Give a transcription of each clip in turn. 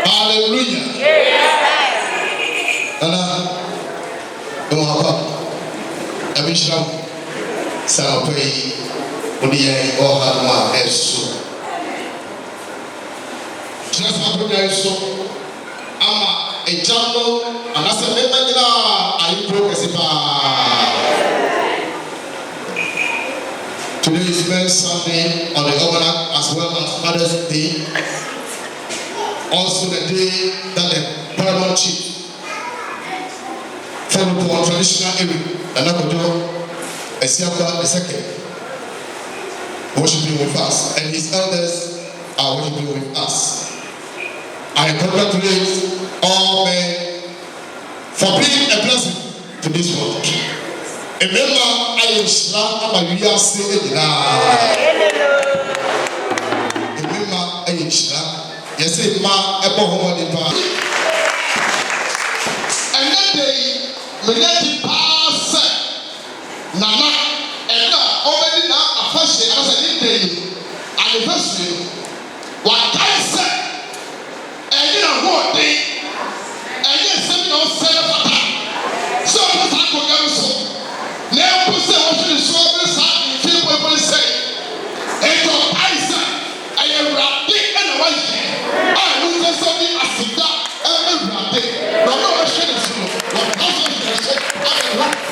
Hallelujah. Nana, don't have up. I wish you some pay when you all have my head so. Just apologize so. I'm a jungle, and as a member, I progress. Today is Men's Sunday on the Almanac as well as Mother's Day. Also the day that the paramount chief followed to our traditional area, and Kwadjo Asiakwa II, worshiping with us, and his elders are worshiping with us. I congratulate all men for being a blessing to this world. Remember, I am Shra, and we are saying now. Remember, I am Shra. Yes, ma, a poor in part. And then they Majesty pass Nana, and already now a first day as an day anniversary. What I said, and you know what day, and yes, something else said about that. So I was like, okay, so. Now, who said, what should the shoulders have in people say? And so I said, I am rapid and a white hair. I look at something as if that I am rapid. No, no, I shouldn't say. What husband should I say? I am rapid.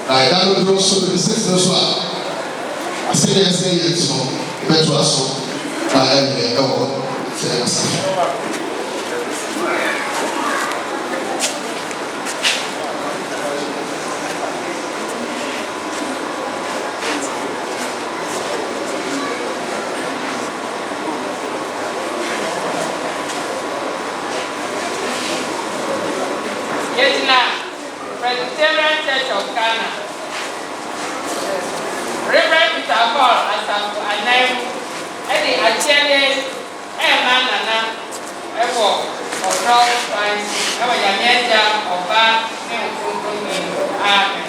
I don't know so the sisters I say it so better so Presbyterian Church of Ghana. ɛde akyɛde ɛma nana ɛwɔ ɔdɔ kwan ɛwɔ nyame agya ɔba ne nkontommi amen.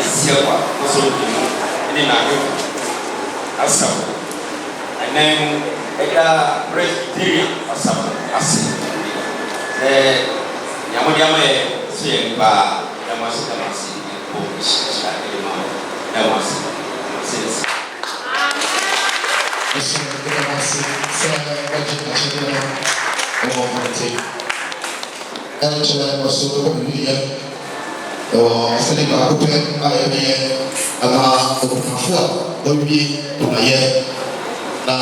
Asiakwa also in Asiakwa and then Presbyterian Asiakwa Yamodiama saying ba Yamasi Sini baako pɛ a yɛbɛyɛ ama ɔkufafo a wɔwie ɔmayɛ na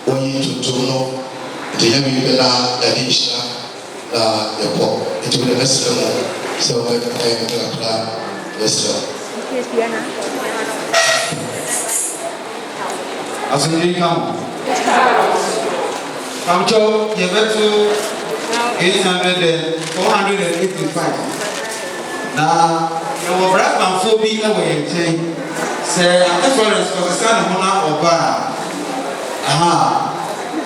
wɔyi tuntum no nti yɛwie bɛ na yɛde nhyira na yɛkɔ nti wɔde bɛsrɛ mu sɛ wɔbɛyɛ kakra bɛsrɛ. Asante kama kamcho yɛbɛto 485 na yɛwɔ brabanfo bi ɛwɔ yɛn nkyɛn sɛ reference kɔsesa ne ho na ɔba a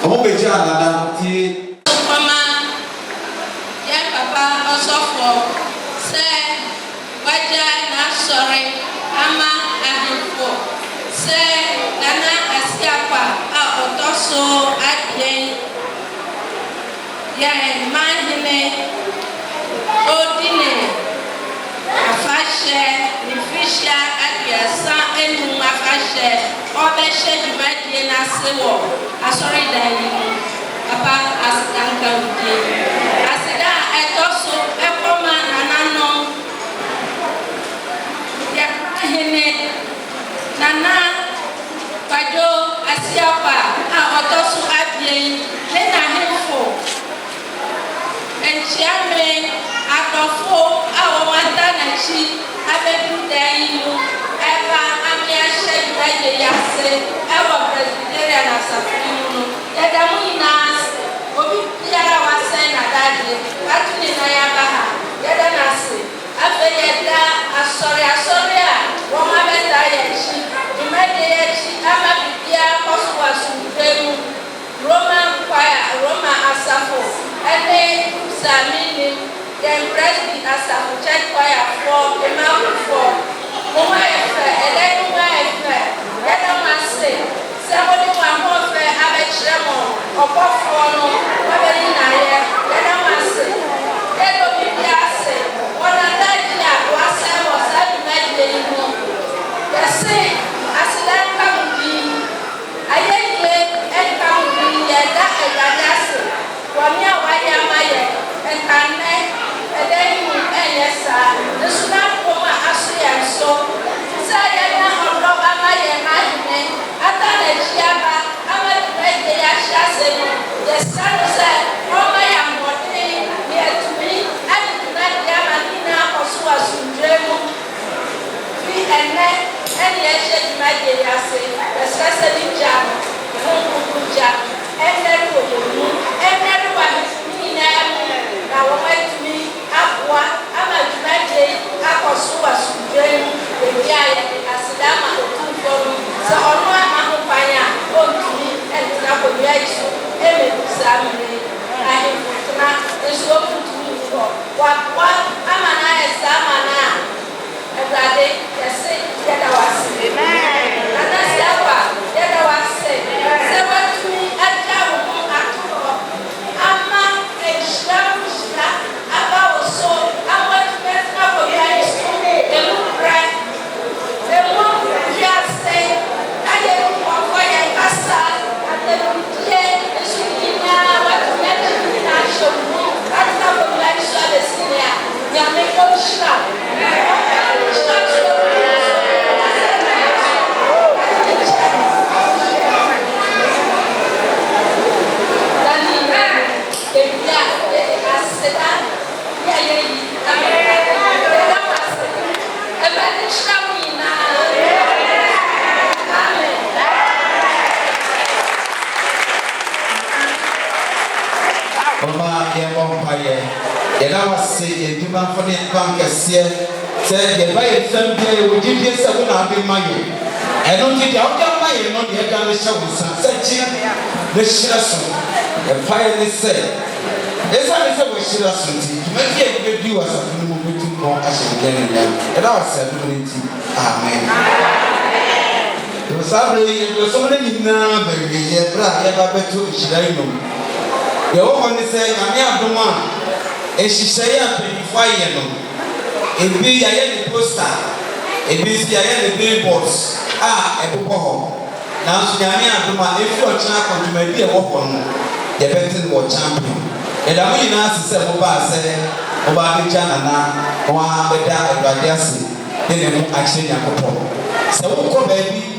ɔmo bɛgye anada tie kɔma yɛn papa ɔsɔfo sɛ wagya n'asɔre ama ahemfo sɛ nana Asiakwa a ɔtɔ so abien yɛn manhene odi ne afahyɛ ne fihyia aduasa enum afahyɛ ɔbɛhyɛ dwumadie n'ase wɔ asɔredan yi mu papa asikanka wudie aseda a ɛtɔ so ɛkɔma nananom yɛhene nana Kwadjo Asiakwa a ɔtɔ so abien ne n'ahemfo nkyia adɔfo a wɔwanta n'akyi abɛdu dan yi mu ɛba ameahyɛ dwumadie yi ase ɛwɔ Presbyterian asafo yi mu no yɛda mo nyinaa obi biara wasɛn n'adagye ato ne nan aba ha yɛda n'ase afei yɛda asɔre a wɔn abɛda yɛn akyi dwumadie yɛ akyi ama biribiara kɔ so wɔ asomdwe mu Roma asafo ɛne samini yɛn Presby asafo church choir for emafoɔ mo ho ayɛ fɛ ɛdɛ no ho ayɛ fɛ yɛda mo ase sɛ wode mo ahoɔfɛ abɛkyerɛ mo ɔbɔfoɔ no wabɛyi n'ayɛ yɛda mo ase yɛda obi bi ase wɔn adagye a wasɛn wɔ saa dwumadie yi mu yɛse aseda nka mo bi ayɛyie nka mo bi yɛda Awurade ase wɔn a wɔayɛ ama yɛ nkanɛ ɛda yi mu ɛnyɛ saa nso na mpom a aso yɛn so sɛ yɛda ɔdɔ ama yɛn ahene ata n'akyi aba ama dwumadie yi ahyɛ ase no yɛsrɛ no sɛ ɔma yɛ ahoɔden ne yɛtumi ade dwumadie ama ne nyinaa akɔ so wɔ asomdwe mu fi ɛnɛ ɛne yɛhyɛ dwumadie yi ase yɛsrɛ sɛ ne gya no ho nkuku gya ɛnnɛre wɔ yɛn mu ɛnnɛre wɔ ahemfo nyinaa mu na wɔn atumi aboa ama dwumadie yi akɔ so wɔ asomdwe mu ebi a yɛde aseda ama otumfo no sɛ ɔno ama ho kwan a ɔntumi ɛntena akonnwa yi so ɛmɛbu saa mmiri ahemfo tena nso ɔntumi nni hɔ waboa ama no ayɛ saa ama no a Awurade yɛse yɛda wo ase Nana Asiakwa yɛda wo ase sɛ woatumi agya wo ho ato hɔ ama nhyira aba wo so Oma ye bompaye. Ye na wase ye dima for the bank kese. Say ye buy some day we give you 7 abi maye. I don't think you can buy it not the can show say the shiraso. The fire is say. Esa ni say we shiraso ti. Make ye do as a full meeting for as again. And I said amen. The Sabri, the Somali now, baby, ye bra, ye babetu, Shiraino. The woman is saying, I am the one. And she say, I'm 25 years. It be a poster. It be a billboards. A book. Now, she am the man. If you are champion, you may be a woman. The better war champion. And I mean, as I said, Oba said, Oba Jana, Oba Beda, Radiasi, then you actually a couple. So, baby.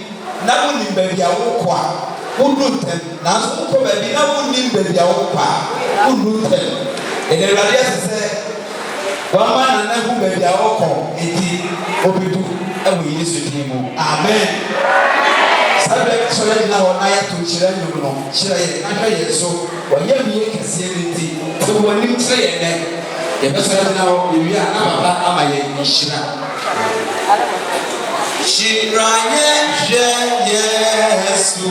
Na woni baby awokwa woduntem na so ko baby na woni baby awokwa woduntem e de radio se wa ma na hu baby awokọ eti obidu e wo Yesu din mu amen sabe so le na wona ya to chira nyu no chira ye na hwa ye so wa ye mi kese enti so woni chira ye ne ye be so na wo bi a na baba ama ye chira Shiranye Yesu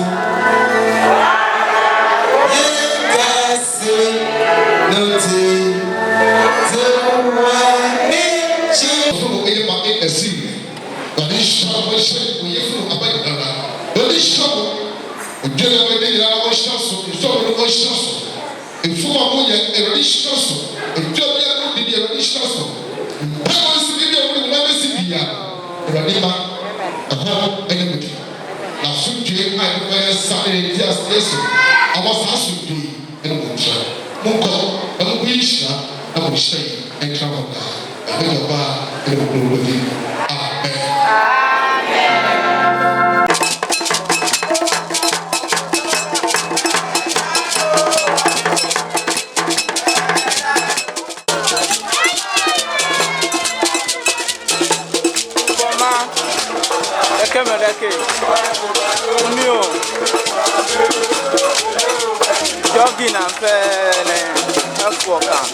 Yesu Noti Tuwani Chifu Eye ma e esi Dani shabu she Uyefu abayi dara Dani shabu Ujele wende yara wa shasu Usobu wa shasu Ifuma mwenye erani shasu Ujele ya nudi erani shasu Mpema sibiya Mweme sibiya Erani ma Enemy. Now, should you have Sunday, yes, I was asked to do in a motion. Mungo, and we shall, and we say, and come on now. I think about it will be with you. Amen. Jogging and fair, let's walk out.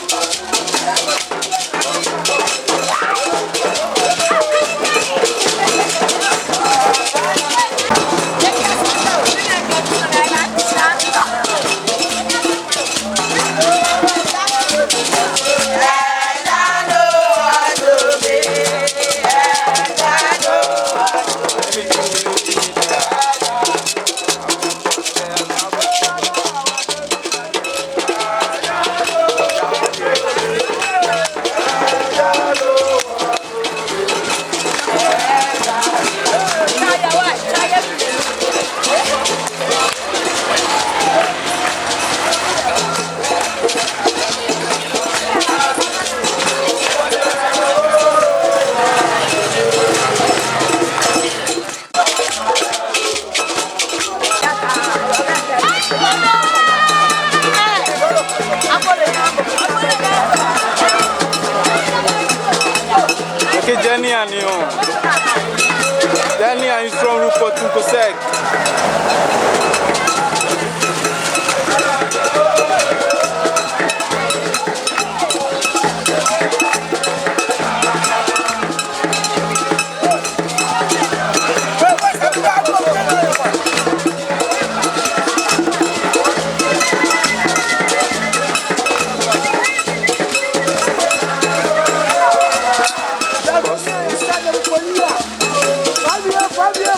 Dania is from Rupert Tunkosek. Fabio.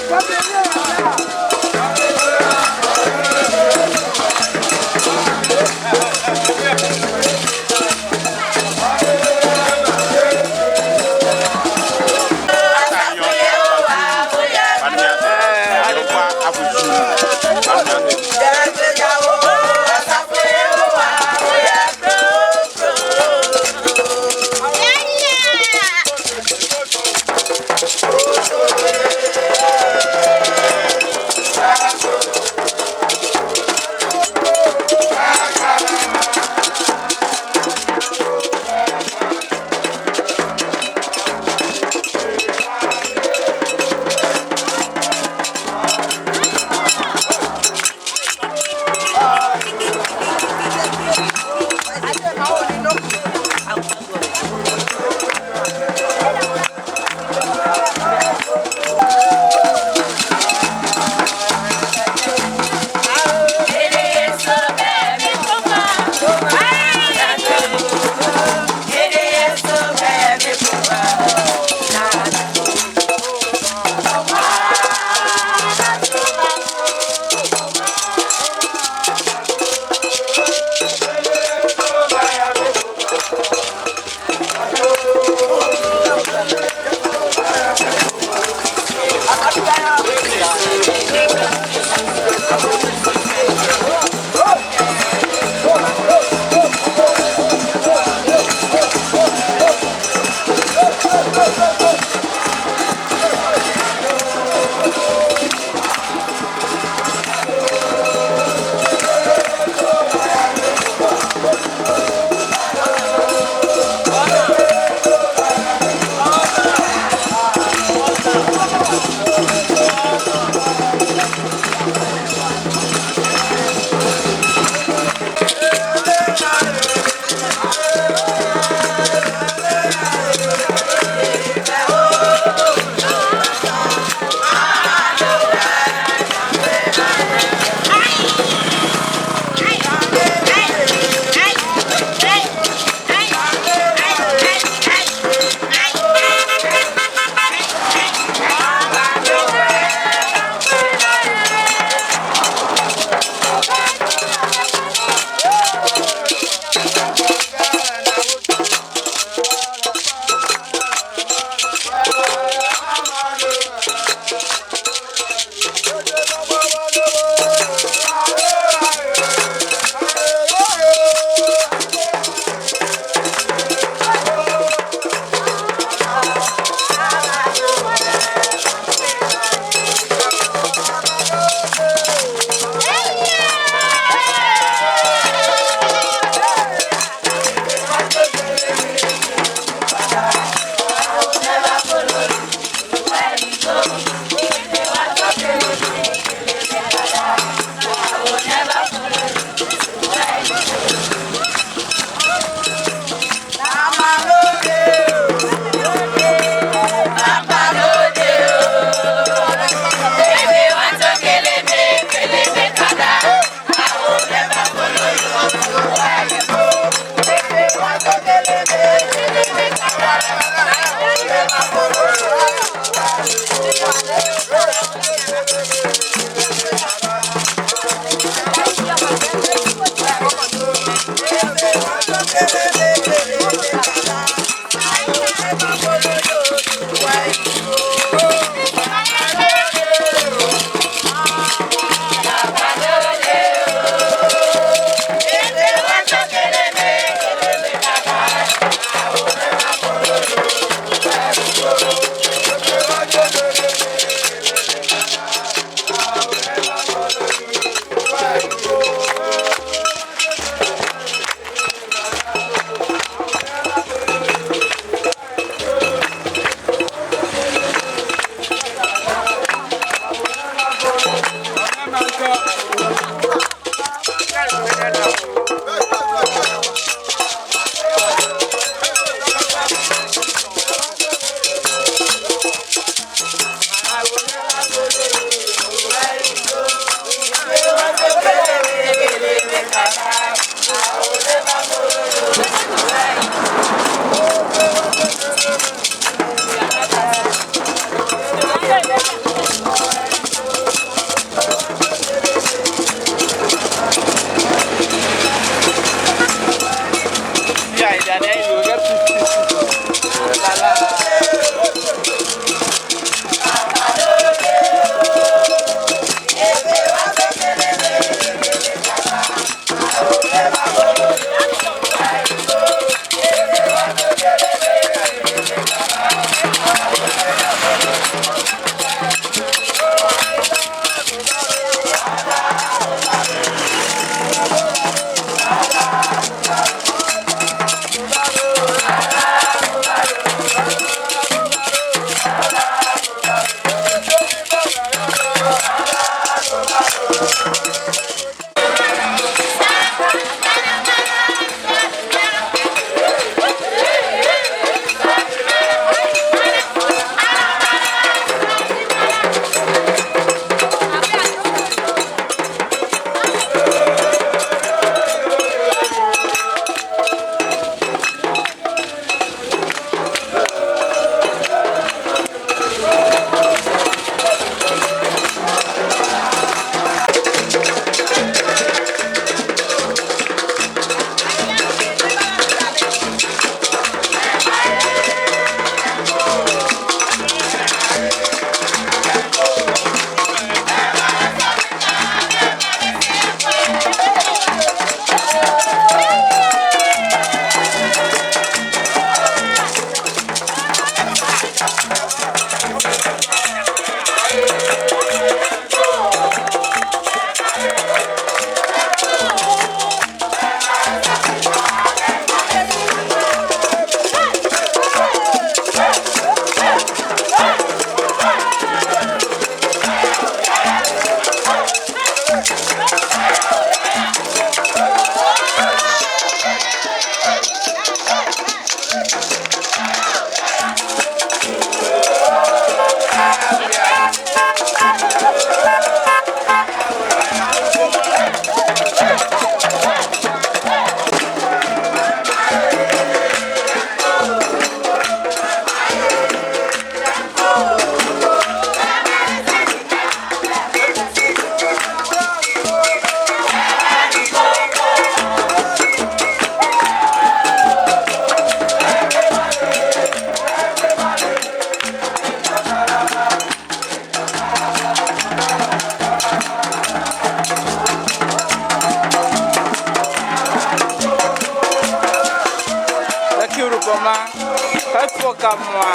Kamwa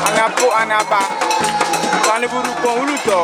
anapo anaba kaniburu ko uluto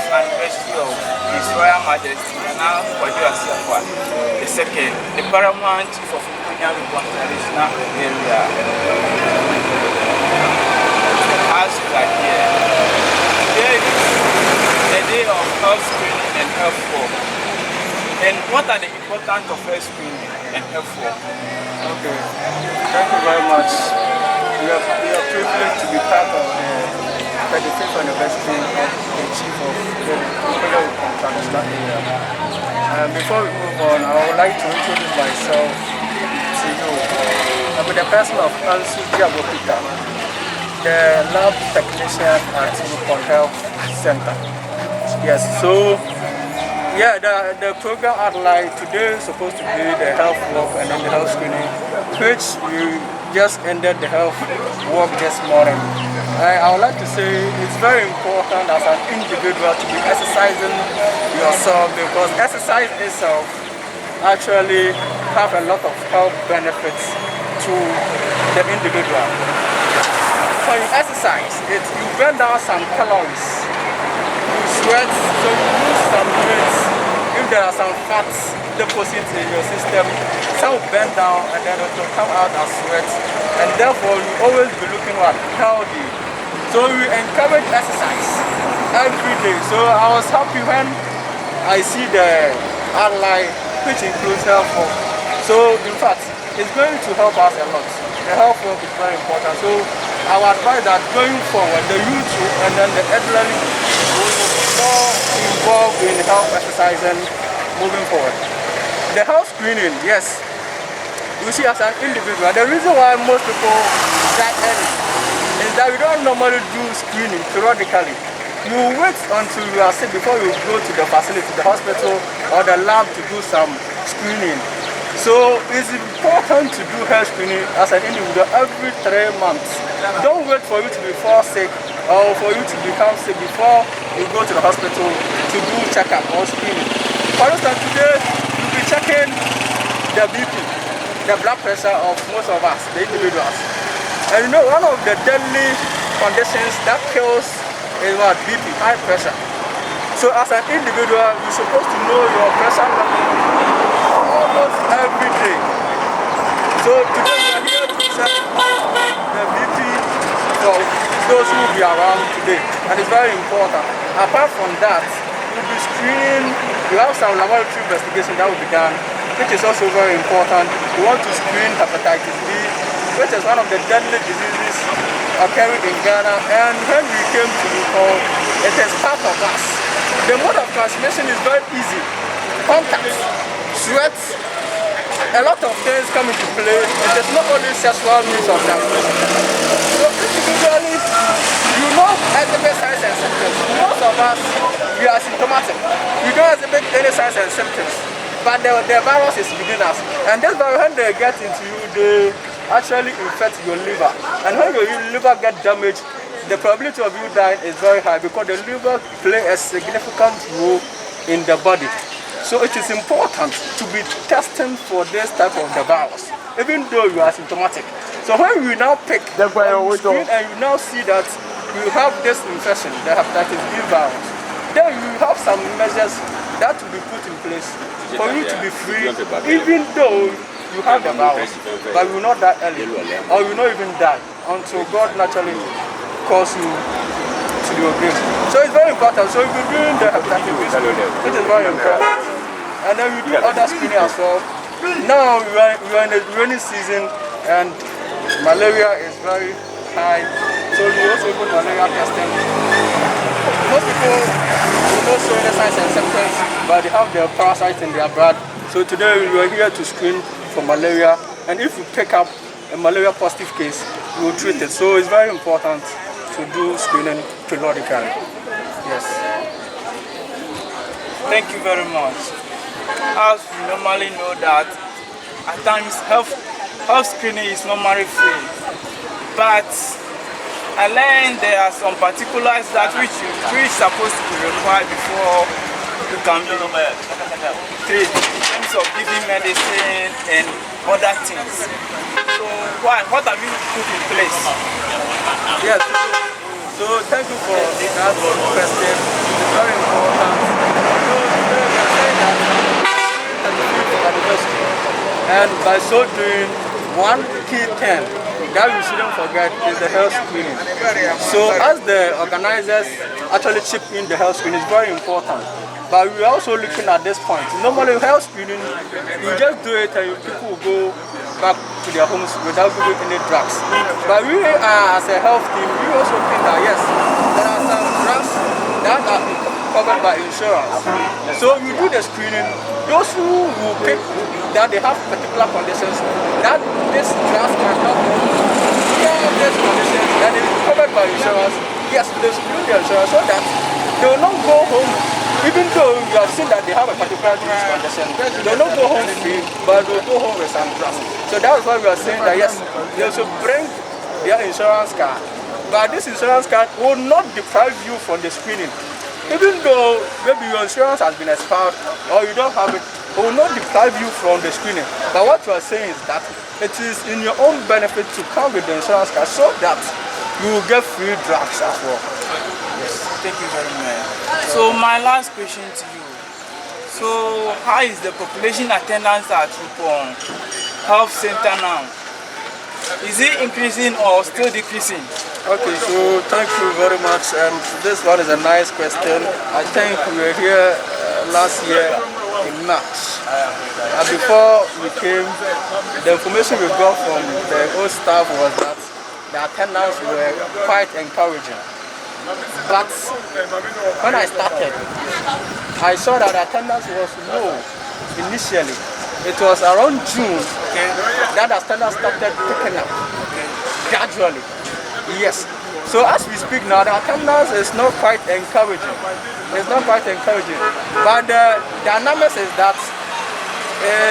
anniversary of His Royal Majesty Nana Kwadjo Asiakwa II, the paramount chief of Kenya traditional area. As we are here, today is the day of health screening and health walk. And what are the importance of health screening and health walk? Okay, thank you very much. We are privileged to be part of the 35th anniversary of the chief of the traditional area. Before we move on, I would like to introduce myself to you. I'm the person of Asiakwa, the lab technician at Rupon Health Center. Yes, so yeah, the program outlined today is supposed to be the health walk and then the health screening, which we just ended the health walk this morning. I would like to say it's very important as an individual to be exercising yourself, because exercise itself actually have a lot of health benefits to the individual. When you exercise, you burn down some calories, you sweat, so you lose some weight. If there are some fats deposits in your system, some will burn down and then it will come out as sweat, and therefore you always be looking at healthy. So we encourage exercise every day. So I was happy when I see the outline, which includes health walk. So in fact, it's going to help us a lot. The health walk is very important. So I would advise that going forward, the youth and then the elderly will be more involved in health exercise and moving forward. The health screening, yes, you see as an individual, the reason why most people die early is that we don't normally do screening periodically. You wait until you are sick before you go to the facility, the hospital or the lab to do some screening. So it's important to do health screening as an individual every 3 months. Don't wait for you to be fall sick or for you to become sick before you go to the hospital to do checkup or screening. For instance, today you'll be checking the BP, the blood pressure of most of us, the individuals. And you know, one of the deadly conditions that kills is what? BP, high pressure. So as an individual, you're supposed to know your pressure level almost every day. So today we are here to check the BP for those who will be around today. And it's very important. Apart from that, you'll be screening, you have some laboratory investigation that will be done, which is also very important. We want to screen hepatitis B, which is one of the deadly diseases occurring in Ghana. And when we came to recall, it is part of us. The mode of transmission is very easy. Contact, sweat, a lot of things come into play. It is not only sexual means of transmission. So individually, you know exhibit signs and symptoms. Most of us, we are symptomatic. We don't exhibit any signs and symptoms. But the virus is within us. And this virus, when they get into you, they actually infect your liver. And when your liver gets damaged, the probability of you dying is very high, because the liver plays a significant role in the body. So it is important to be testing for this type of the virus, even though you are symptomatic. So when you now pick the screen and you now see that you have this infection, the hepatitis B virus, then you have some measures that will be put in place for you to be free, even though you have the virus, but you will not die early, or you will not even die until God naturally calls you to your grave. So it's very important. So if you're doing the hepatitis B screening, it is very important. And then we do other screening as well. Now we are in the rainy season and malaria is very high. So we also do malaria testing. Most people will not show any signs and symptoms, but they have their parasites in their blood. So today we are here to screen for malaria. And if you pick up a malaria positive case, we will treat it. So it's very important to do screening periodically. Yes. Thank you very much. As we normally know that at times health screening is normally free, but I learned there are some particulars that which is supposed to be required before you can be treated in terms of giving medicine and other things. So what have you put in place? Yes. So thank you for that question. It's very important. So today we are saying that anniversary, and by so doing, one key thing that we shouldn't forget is the health screening. So as the organizers actually chip in the health screening, it's very important. But we're also looking at this point. Normally health screening, you just do it and people will go back to their homes without giving any drugs. But we as a health team, we also think that yes, there are some drugs that are covered by insurance. So you do the screening, those who will pick that they have particular conditions, that this drugs can help them cure these conditions, that is covered by insurance, yes, they should do the insurance so that they will not go home. Even though you have seen that they have a particular disease condition, they will not go home free, but they will go home with some drugs. So that is why we are saying that yes, they should bring their insurance card. But this insurance card will not deprive you from the screening. Even though maybe your insurance has been expired or you don't have it, it will not deprive you from the screening. But what you are saying is that it is in your own benefit to come with the insurance card so that you will get free drugs as well. Yes, thank you very much. So my last question to you. So how is the population attendance at Rupon Health Center now? Is it increasing or still decreasing? Okay, so thank you very much. And this one is a nice question. I think we were here last year in March. And before we came, the information we got from the old staff was that the attendance were quite encouraging. But when I started, I saw that attendance was low initially. It was around June that attendance started picking up gradually. Yes. So as we speak now, the attendance is not quite encouraging. It's not quite encouraging. But the dynamics is that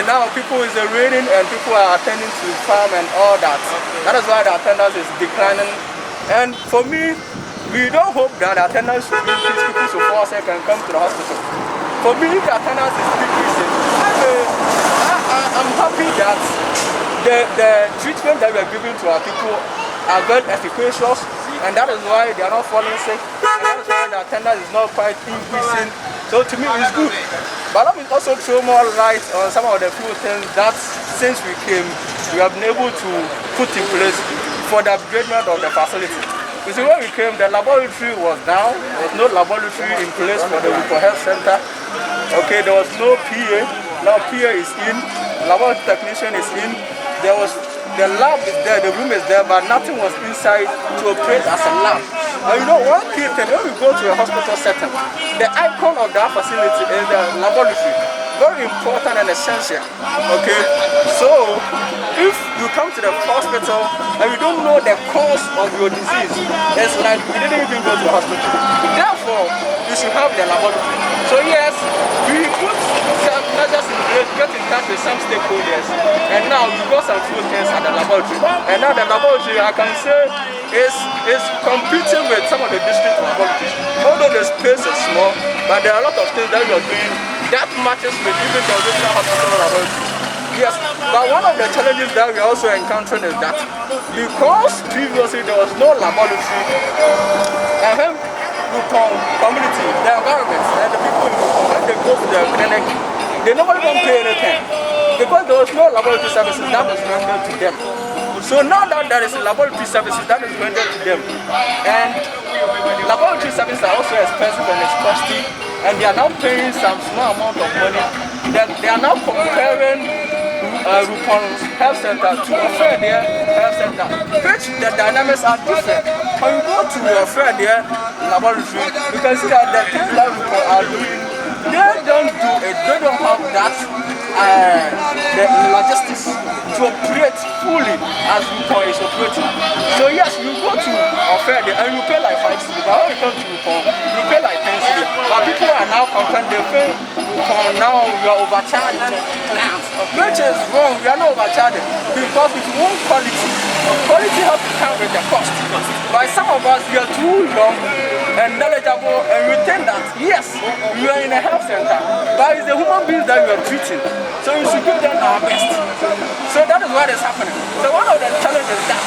now people is raining and people are attending to farm and all that. That is why the attendance is declining. And for me, we don't hope that the attendance will increase, people so fast they can come to the hospital. For me, if the attendance is decreasing, I'm happy that the treatment that we are giving to our people are very efficacious, and that is why they are not falling sick, and that is why the attendance is not quite increasing. So to me, it's good. But let me also throw more light on some of the few things that since we came, we have been able to put in place for the upgradement of the facility. You see, when we came, the laboratory was down. There was no laboratory in place for the Rupon Health Center. Okay, there was no PA. Now PA is in. Laboratory technician is in. There was the lab is there, the room is there, but nothing was inside to operate as a lab. And you know, one key thing, when we go to a hospital setting, the icon of that facility is the laboratory. Very important and essential. Okay, so if you come to the hospital and you don't know the cause of your disease, it's like you didn't even go to the hospital. Therefore, you should have the laboratory. So yes, we put some measures in place, get in touch with some stakeholders, and now we got some few things at the laboratory. And now the laboratory, I can say, is competing with some of the district laboratories. Although the space is small, but there are a lot of things that we are doing that matches with even the original hospital laboratory. Yes, but one of the challenges that we are also encountering is that because previously there was no laboratory, and Rupon community, the environment, and the people in Rupon, when they go to the clinic, they normally don't pay anything because there was no laboratory services that was rendered to them. So now that there is a laboratory services that is rendered to them, and laboratory services are also expensive and it's costly, and they are now paying some small amount of money. They are now comparing Rupon Health Center to Australia Health Center, which the dynamics are different. When you go to Australia laboratory, you can see that the things that Rupon are doing, they don't do it. They don't have that the logistics to operate fully as Rupon is operating. So yes, you go to Australia and you pay like 5 cedis, but when you come to Rupon, you pay like 10 cedis. But people are now complaining, they pay Rupon now, we are overcharging clients, which is wrong. We are not overcharging because if you want quality, quality has to come with the cost. But some of us, we are too young and knowledgeable, and we think that yes, we are in a health center, but it's the human beings that we are treating. So we should give them our best. So that is what is happening. So one of the challenges is that.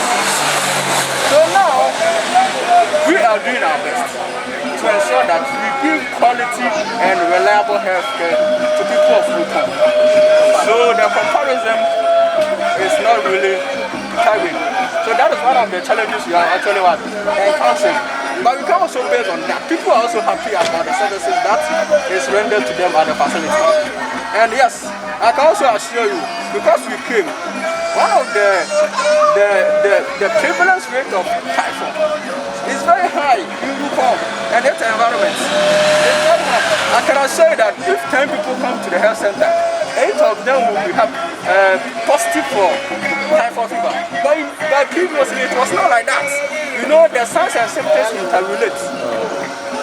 So now, we we are doing our best to ensure that we give quality and reliable health care to people of Luton. So the comparison is not really carrying. So that is one of the challenges we are actually encountering. But we can also base on that. People are also happy about the services that is rendered to them at the facility. And yes, I can also assure you, because we came, one of the prevalence rate of typhoid is very high in Luton and its environment. It's very high. I can assure you that if 10 people come to the health center, 8 of them will be positive for typhoid fever. But previously it was not like that. You know, the signs and symptoms interrelate.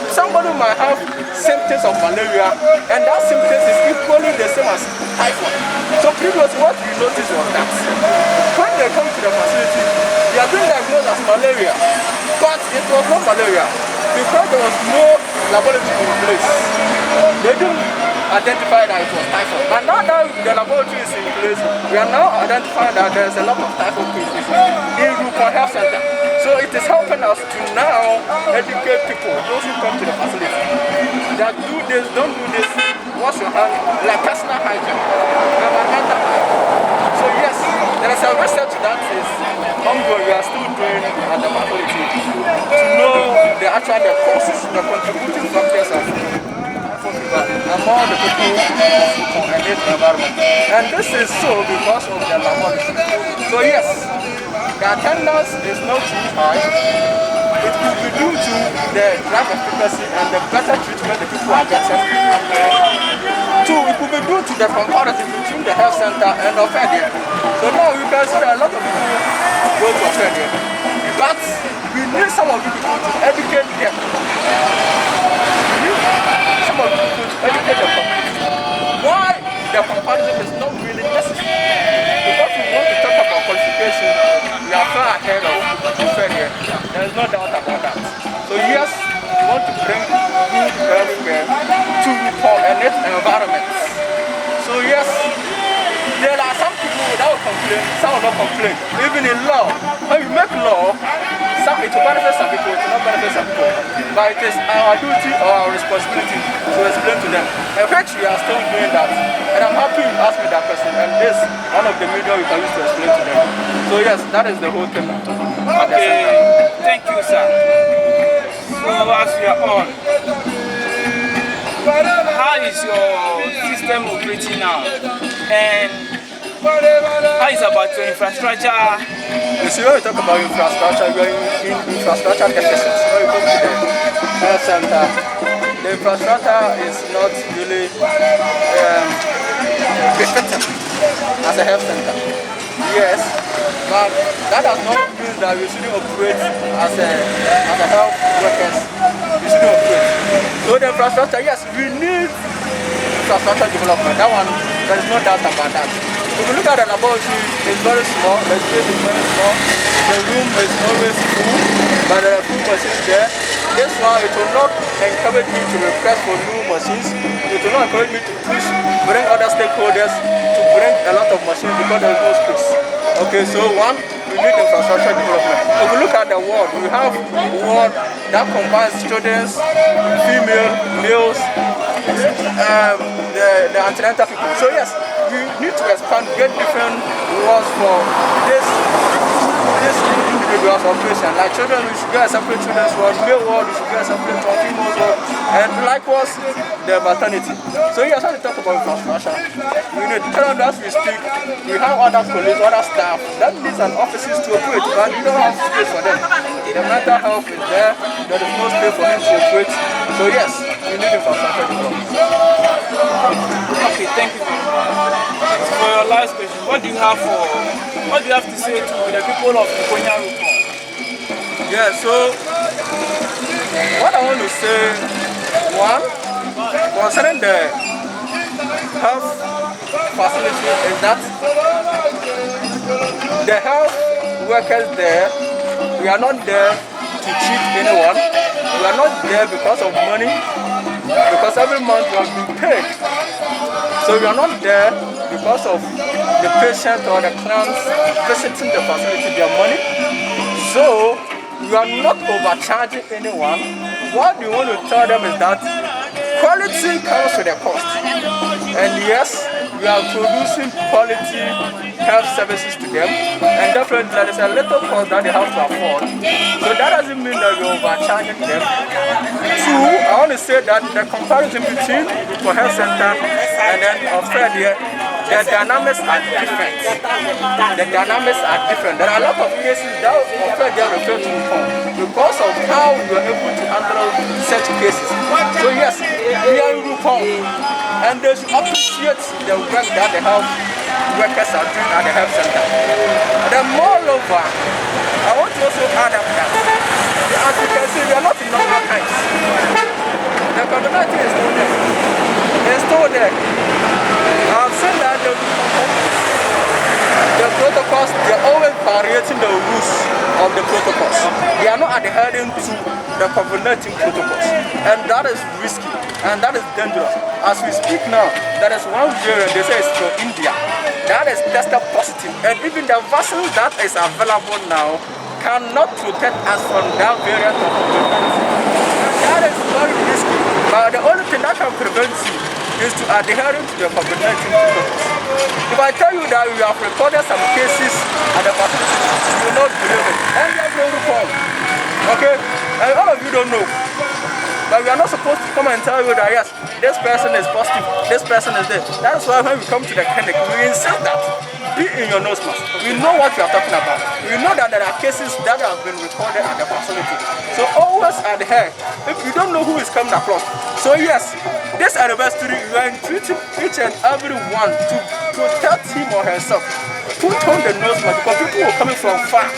Somebody might have symptoms of malaria, and that symptoms is equally the same as typhoid. So previously what we noticed was that when they come to the facility, they are being diagnosed as malaria, but it was not malaria because there was no laboratory in place. They didn't identify that it was typhoid. But now that the laboratory is in place, we are now identifying that there is a lot of typhoid cases in Luton Health Center. So it is helping us to now educate people, those who come to the facility, that do this, don't do this, wash your hands, like personal hygiene, environmental hygiene. So yes, there is a research that is ongoing, we are still doing at the facility to know the causes, the contributing factors of among the people and its environment. And this is so because of the laboratory. So yes, the attendance is not too high. It could be due to the drug efficacy and the better treatment the people are getting. Two, it could be due to the comparison between the health center and Offendia. So now you can see that a lot of people go to Offendia. But we need some of the people to educate them. Some of the people to educate the community. Why the comparison is not really necessary? Because we want to talk about qualification, we are far ahead of Offendia. There is no doubt about that. So yes, we want to bring good healthcare to Luton and its environment. So yes, there are some people that will complain, some will not complain. Even in law, when you make law, it will benefit some people, it will not benefit some people. But it is our duty or our responsibility to explain to them. And which we are still doing that. And I'm happy you asked me that question. And this one of the media we can use to explain to them. So yes, that is the whole thing. Okay, thank you, sir. So as we are on, how is your system operating now? And how is about your infrastructure? You see, when we talk about infrastructure, we are in infrastructure deficit. When you come to the health center, the infrastructure is not really befitting as a health center. Yes, but that does not mean that we shouldn't operate as a health workers. We shouldn't operate. So the infrastructure, yes, we need infrastructure development. That one, there is no doubt about that. If you look at the laboratory, it's very small, the space is very small, the room is always full, but there are few machines there. This one, it will not encourage me to request for new machines. It will not encourage me to bring other stakeholders to bring a lot of machines because there is no space. Okay, so one, we need infrastructure development. If you look at the ward, we have a ward that combines students, female, males, the antenatal people. So yes, we need to expand, get different wards for this individual's operation. Like children, we should get a separate children's ward, male ward, we should get a separate female ward, and likewise the maternity. So yes, when we talk about infrastructure, we need to tell them as we speak, we have other colleagues, other staff that needs an offices to operate, but we don't have space for them. The mental health is there is no space for him to operate. So yes, we need infrastructure development. Okay, thank you. For your last question, what do you have to say to the people of Konya Luton? Yeah, so what I want to say, one, concerning the health facility is that the health workers there, we are not there to cheat anyone. We are not there because of money, because every month we have been paid. So we are not there because of the patient or the clients visiting the facility, their money. So you are not overcharging anyone. What you want to tell them is that quality comes with a cost. And yes, we are producing quality health services to them, and definitely there is a little cost that they have to afford. So that doesn't mean that we're overcharging them. Two, I want to say that the comparison between the health center and then Australia, the dynamics are different. The dynamics are different. There are a lot of cases that Australia refer to because of how we are able to handle such cases. So yes, we are in Rupon, and they should appreciate the work that the health workers are doing at the health center. And then moreover, I want to also add up that, as you can see, we are not in normal times. The COVID-19 is still there. It's still there. I've seen that the protocols, they're always variating the rules of the protocols. They are not adhering to the COVID-19 protocols. And that is risky, and that is dangerous. As we speak now, there is one variant, they say it's from India, that is tested positive. And even the vaccine that is available now cannot protect us from that variant of COVID-19. That is very risky. But the only thing that can prevent you is to adhere to the COVID-19 protocols. If I tell you that we have recorded some cases at the facility, you will not believe it. And there's no report. Okay? And all of you don't know. But we are not supposed to come and tell you that yes, this person is positive, this person is there. That is why when we come to the clinic, we insist that be in your nose mask. We know what we are talking about. We know that there are cases that have been recorded at the facility. So always adhere. If you don't know who is coming across. So yes, this anniversary, we are entreating each and every one to protect him or herself. Put on the nose mask because people are coming from far.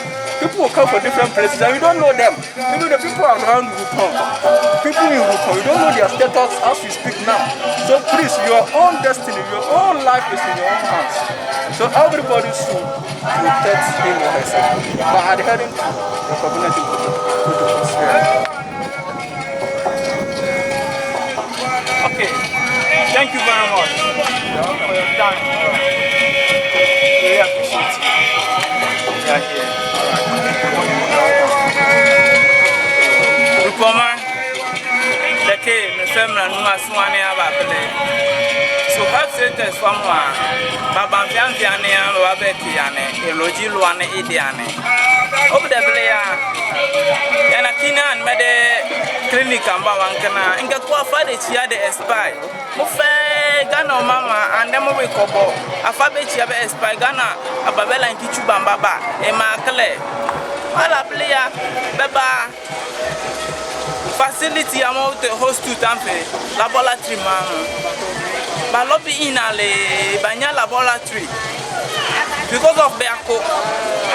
People will come from different places and you don't know them. Even the people around Rupon, people in Rupon, you don't know their status as we speak now. So please, your own destiny, your own life is in your own hands. So everybody should protect him or herself by adhering to the community protocols. Okay, thank you very much for your time. Really appreciate it. We are here. Rupoma, the K, the family, and Maswani Abapele. So, have centers from one, Baba Fianfiane, Rabetiane, Elogi Luane Idiane. Over the Blea, and a Kina and Mede clinic and Bawankana, and get qualified the Chia de Espy. Mufe Gano Mama, and Nemo Kobo, a Fabetia Espy Gana, a Babella and Kichuban Baba, a Makale. Ala player, Baba facility among the host to Tampe, laboratory man. Balobi in ale Banya laboratory because of Beako.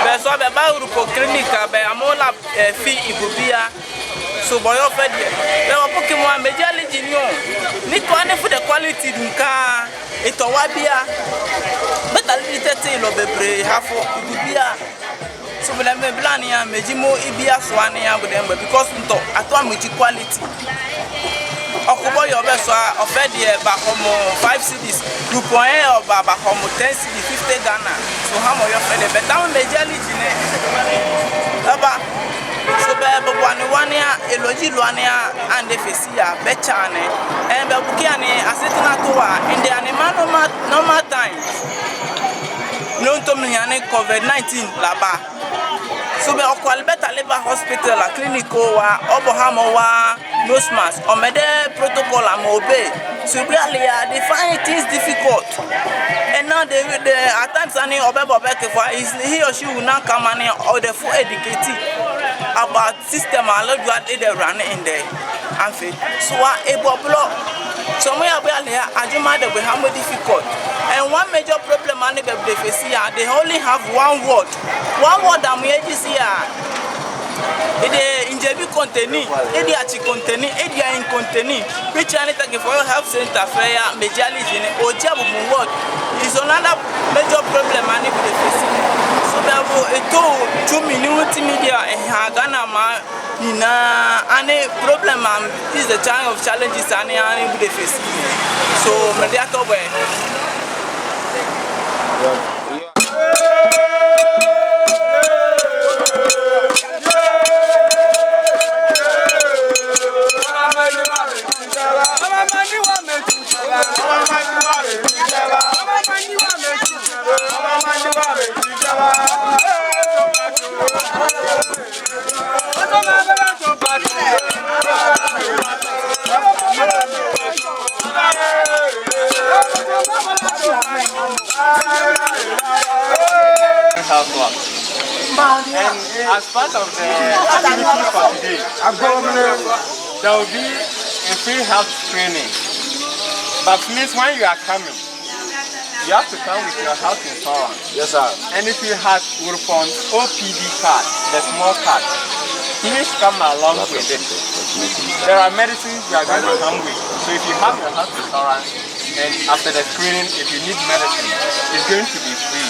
There's a Barupo clinic, Beamola fee Ibubia. So, boy, of it, there were Pokemon Majesty. Need one for the quality Dunka, it's a Wabia, but a little tail of the bray, half of Ibubia. So we have Blania, Mejimo, Ibia, Swania with them because we talk at one with quality. Okubo your best of Edia Bahomo 5 cities, Group 1 or Bahomo 10 cities, 50 Ghana. So how much you're fed, but down Majali Gine. So Babuania, Elogi Luania, and the Fesia, Bechane, and Babukiani, Asetanatoa, in the animal normal time. No to me, COVID-19 laba. So be Okwalbeta Labor Hospital, a clinical, Obohamowa, nose mask, or mede protocol and obey. So really, they find things difficult. And now they at times any he or she will not come or the full educated about system allowed what they run in there. So a block. So we are Ajumada will have more difficult. And one major problem they face here, they only have one word. One word that we here. Ede injebi contenu, ede achi contenu, ede in contenu. Which I need to give for health center fair, Majali Jini, Ojabu word is another major problem they face. So therefore, it 2 minutes media Ghana ma ina any problem is the kind of challenges and they face. So mediator way. health club. And as part of the activity for today, there will be a free health screening. But please, when you are coming, you have to come with your health insurance. Yes, sir. And if you have Urupon OPD card, the small card, please come along with it. There are medicines you are going to come with. So if you have your health insurance, and after the screening, if you need medicine, it's going to be free.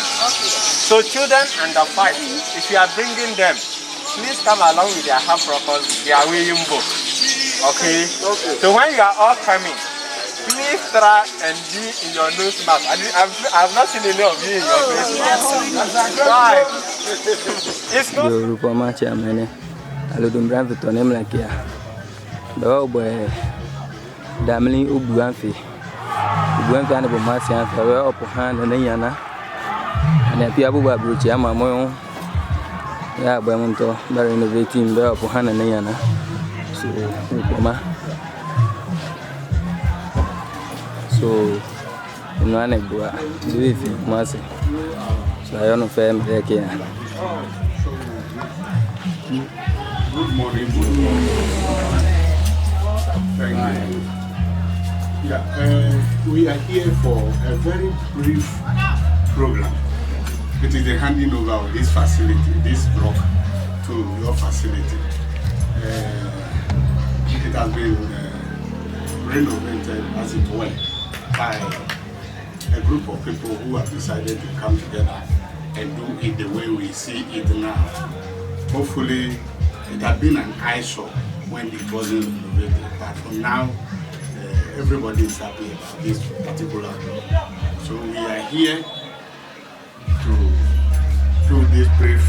So children under 5, if you are bringing them, please come along with their health records, their weighing book. Okay? So when you are all coming, please try and be in your nose mask. I've not seen any of you in your face mask. Right. It's not. Bukan ada pemasian, saya opohan dan yana. Ane pia buat beruci ama moyong. Ya, bangun tu baru inovatif, baru opohan dan yana. So, upama. So, ini ane buat inovatif masih. Saya no faham dia. Good morning. Thank you. Yeah, we are here for a very brief program. It is the handing over of this facility, this block, to your facility. It has been renovated, as it were, by a group of people who have decided to come together and do it the way we see it now. Hopefully, it had been an eyesore when it wasn't renovated, but for now, everybody is happy about this particular block. So we are here to do this brief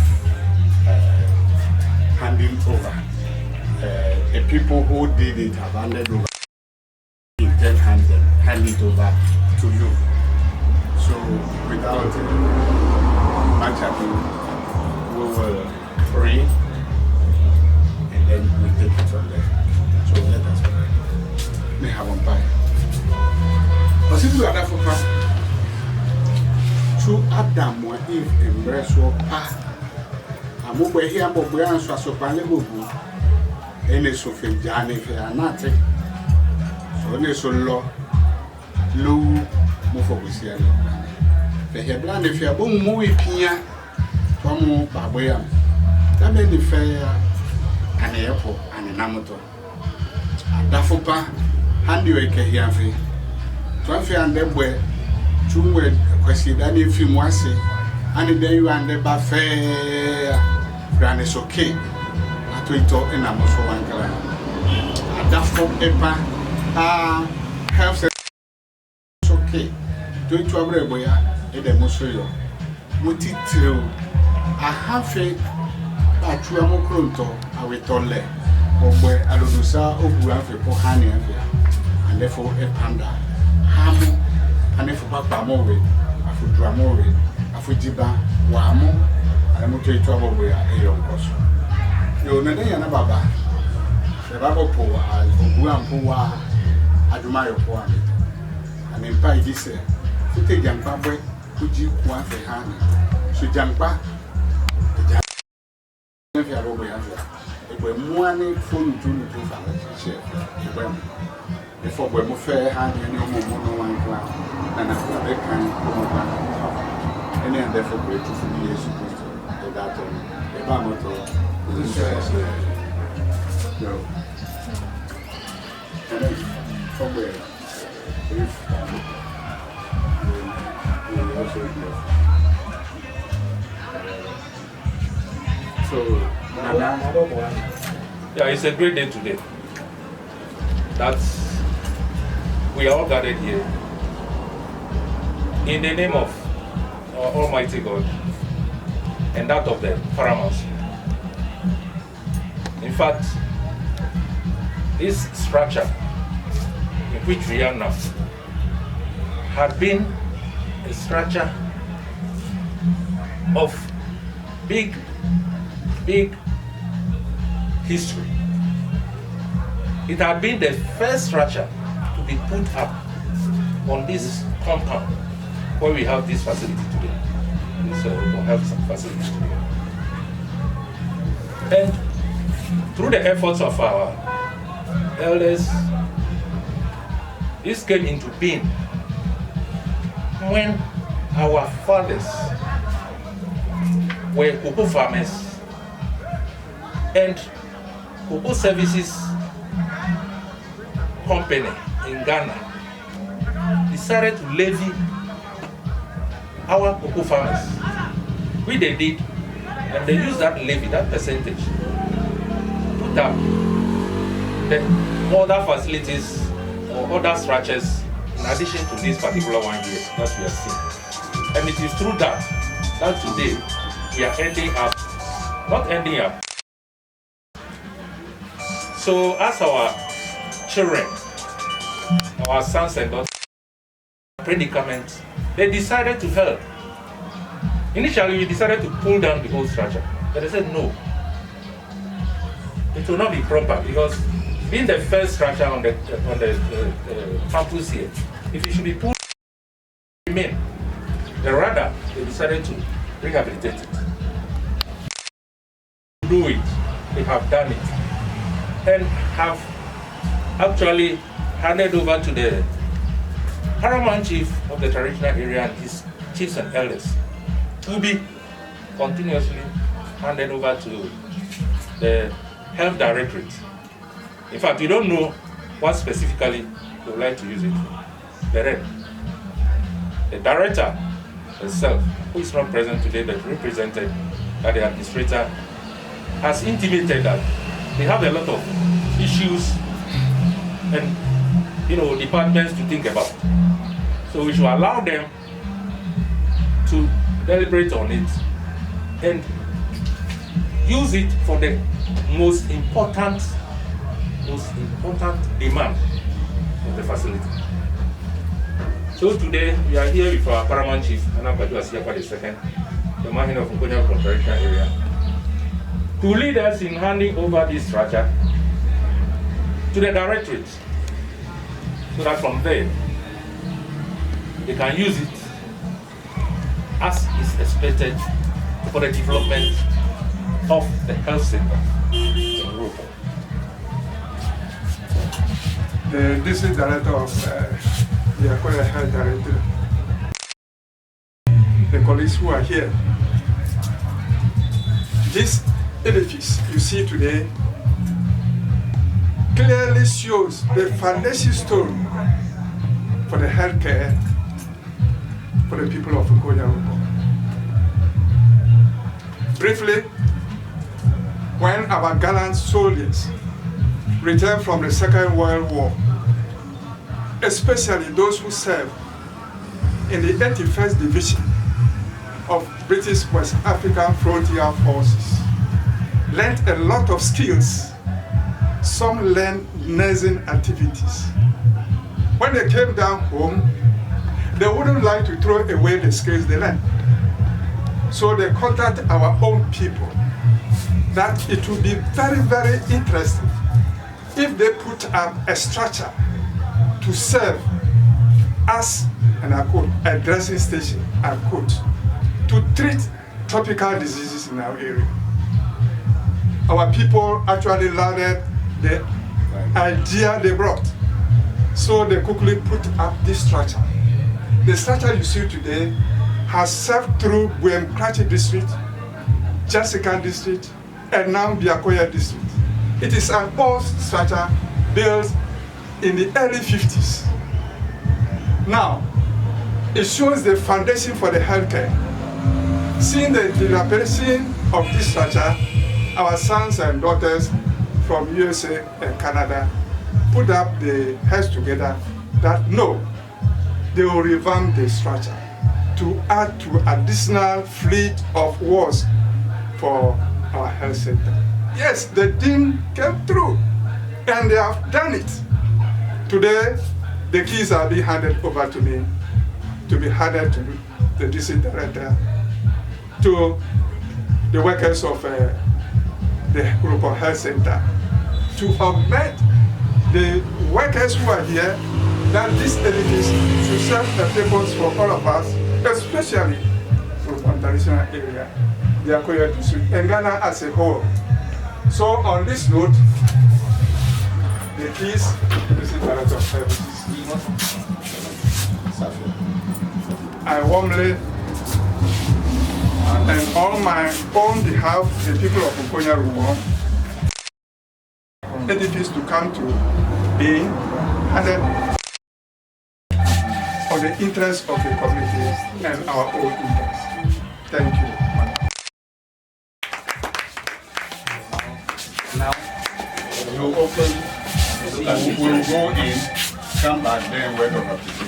handing over. The people who did it have handed over. We then hand it over to you. So without much ado, we will pray and then we take it from there. So let us pray. May have one pie. But if you are that for past, through Adam or Eve embrace or pa, I'm over here, but we are so valuable. Any so feel Johnny if you are not. So only so low, move over here. The headland if you are born movie pia, from Baboyam. That made the fair and airport and an amateur. Dafopa. Handi weke hiafi. Tuanfi ande bwe chumwe kwesi dani mwase. Ani deyu ande bafe. Grane soke. Ato ito ena moso wankala. Adafo epa. Health soke. To ito abre boya. Ede moso yo. Muti tiro. Ahafe. Achua mokronto. Awetole. Obwe alodusa obu afe po hani afe. And therefore a panda hamu and if papa more afu dramore afu jiba wamo and mo to trouble we are a young person yo na dey na baba the baba po as ogu ampo wa aduma yo po ani and in pai this to take jampa boy uji ku afi hani so jampa if you are over here if we money phone to fa share before we move fair hand and no more one class and after they can and then therefore we to be supposed to that the bamoto no and then from where if we also so yeah, it's a great day today. That's we are all gathered here in the name of our Almighty God and that of the paramount. In fact, this structure in which we are now had been a structure of big history. It had been the first structure to be put up on this compound where we have this facility today. this health facility. And through the efforts of our elders, this came into being when our fathers were cocoa farmers, and cocoa services company in Ghana decided to levy our cocoa farmers, which they did, and they used that levy, that percentage, to put up the other facilities or other structures in addition to this particular one here that we are seeing. And it is through that today we are not ending up. So as our children, our sons and daughters, predicament, they decided to help. Initially, we decided to pull down the whole structure, but they said no. It will not be proper because being the first structure on the campus here, if it should be pulled, remain. Rather, they decided to rehabilitate it. Do it. They have done it, and have actually handed over to the paramount chief of the traditional area and his chiefs and elders to be continuously handed over to the health directorate. In fact, we don't know what specifically they would like to use it for. But the director herself, who is not present today but represented by the administrator, has intimated that they have a lot of issues and departments to think about. So we should allow them to deliberate on it and use it for the most important demand of the facility. So today we are here with our paramount chief, Kwadjo Asiakwa II, the man of Kwadjo Conferential area, to lead us in handing over this structure to the directorate, so that from there they can use it as is expected for the development of the health center in Europe. The district director of the Asiakwa Health Director, the colleagues who are here, this edifice you see today clearly shows the foundation stone for the healthcare for the people of Kwadjo. Briefly, when our gallant soldiers returned from the Second World War, especially those who served in the 81st Division of British West African Frontier Forces, learned a lot of skills. Some learned nursing activities. When they came down home, they wouldn't like to throw away the skills they learned. So they contacted our own people that it would be very, very interesting if they put up a structure to serve as, and I quote, a dressing station, I quote, to treat tropical diseases in our area. Our people actually lauded the idea they brought. So they quickly put up this structure. The structure you see today has served through Buemkrachi district, Jessica district, and now Biakoya district. It is an old structure built in the early 50s. Now, it shows the foundation for the healthcare. Seeing the dilapidation of this structure, our sons and daughters from USA and Canada put up the heads together that no, they will revamp the structure to add to additional fleet of wards for our health center. Yes, the dream came true, and they have done it. Today, the keys are being handed over to me, to be handed to the district director, to the workers of the group of health center, to have met the workers who are here, that this edifice should serve the purpose for all of us, especially group of traditional area, the Akoya district, and Ghana as a whole. So on this note, the keys, Mr. Director of Services, I warmly and on my own behalf, the people of Ukonya Rumo, edifice to come to being and for the interest of the community and our own interest. Thank you. Now, you open, we will go in, come back, then word of application.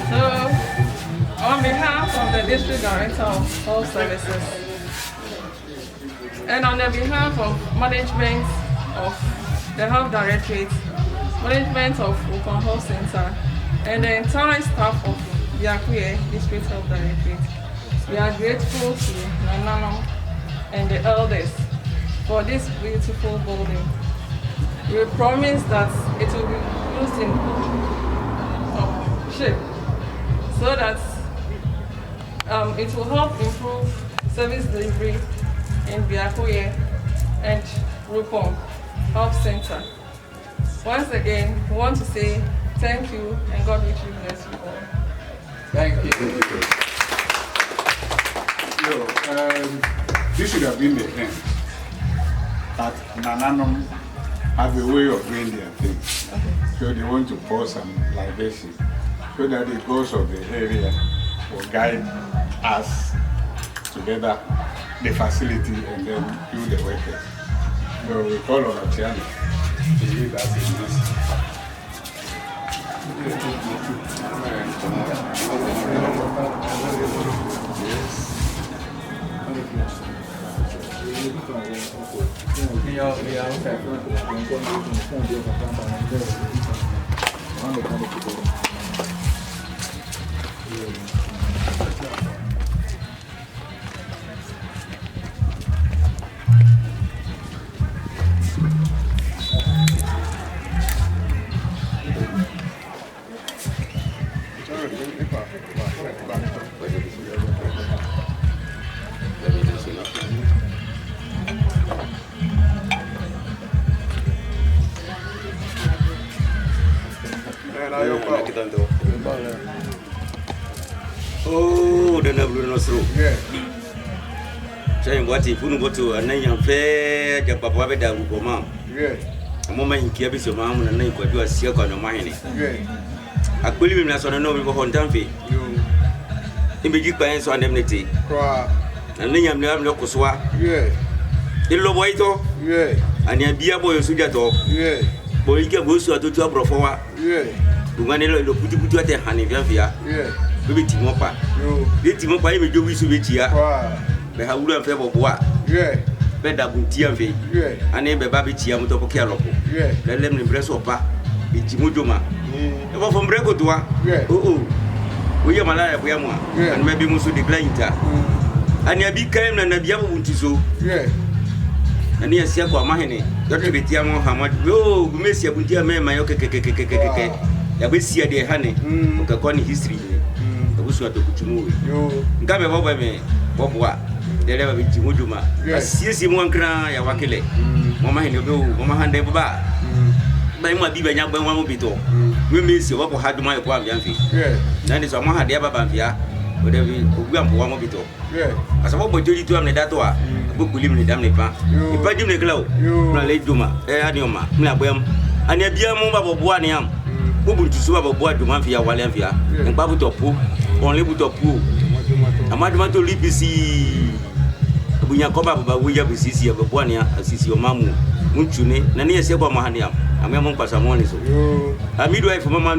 So, on behalf of the District Director of Health Services and on the behalf of management of the Health Directorate, management of Ukon Health Center, and the entire staff of Asiakwa District Health Directorate, we are grateful to Nanano and the elders for this beautiful building. We promise that it will be used in shape so that it will help improve service delivery in Asiakwa and Rupon Health Center. Once again, we want to say thank you and God richly bless you all. Thank you. This should have been the end. But Nananum have a way of doing their things. Okay. So they want to pour some libation so that the ghost of the area will guide us together, the facility, and then do the workers. So we call on Otiano to lead us in this. Oh, the never no through. Saying what if you go to a name fair, the papa da Rupoma. A moment in Kiabis, your mom, and then Kwadjo Asiakwa on the mining. I believe in us on a novel on Tamfi. In the Giants on indemnity. And then I'm never Locoswa. In Loboito, and your dear boy Sujato. Boy, you can go to a tutor profoa. Manelo Putu at the Hanivia. Maybe Timopa. The Timopa, you do wish to be here. The Haula and Febo Bois. Beda Buntiavi. And name a baby Tiamoto Carlopo. Let them impress Opa. It's Muduma. Over from Breco to oh, we are Malaya, we are and maybe Musu de Glanta. And you became an Abiamu Tiso. na ne Asiakwa mahene yoto betia mo hamad yo gumesi abuntia mema yo kekekekekeke ya besia de hane okakọ ni history ni abusu atokutumu yo ngabe bobo me boboa de leba biti mujuma asiesi mo ankra ya wakele mo mahene obe mo mahande baba ba mu abi banya gban wa mo bito we mesi bobo haduma e kwa amfiamfi na ndi so mo hade baba amfia ode bi ogu ampo wa mo bito asabo bojoji tu amne dato a bokuli mne damne pa ipa dimne klaw na le duma adioma mna boyam ani bia mo ba boboa ne am bubuntu so ba boboa duma amfia wale amfia npa butopu on le butopu amaduma to lipisi bunya ko ba wuya bisisi ya boboa ne asisi o mamu muntune na ne Asiakwa mahane am amemo nkwasa mo ne so amido ai fo mama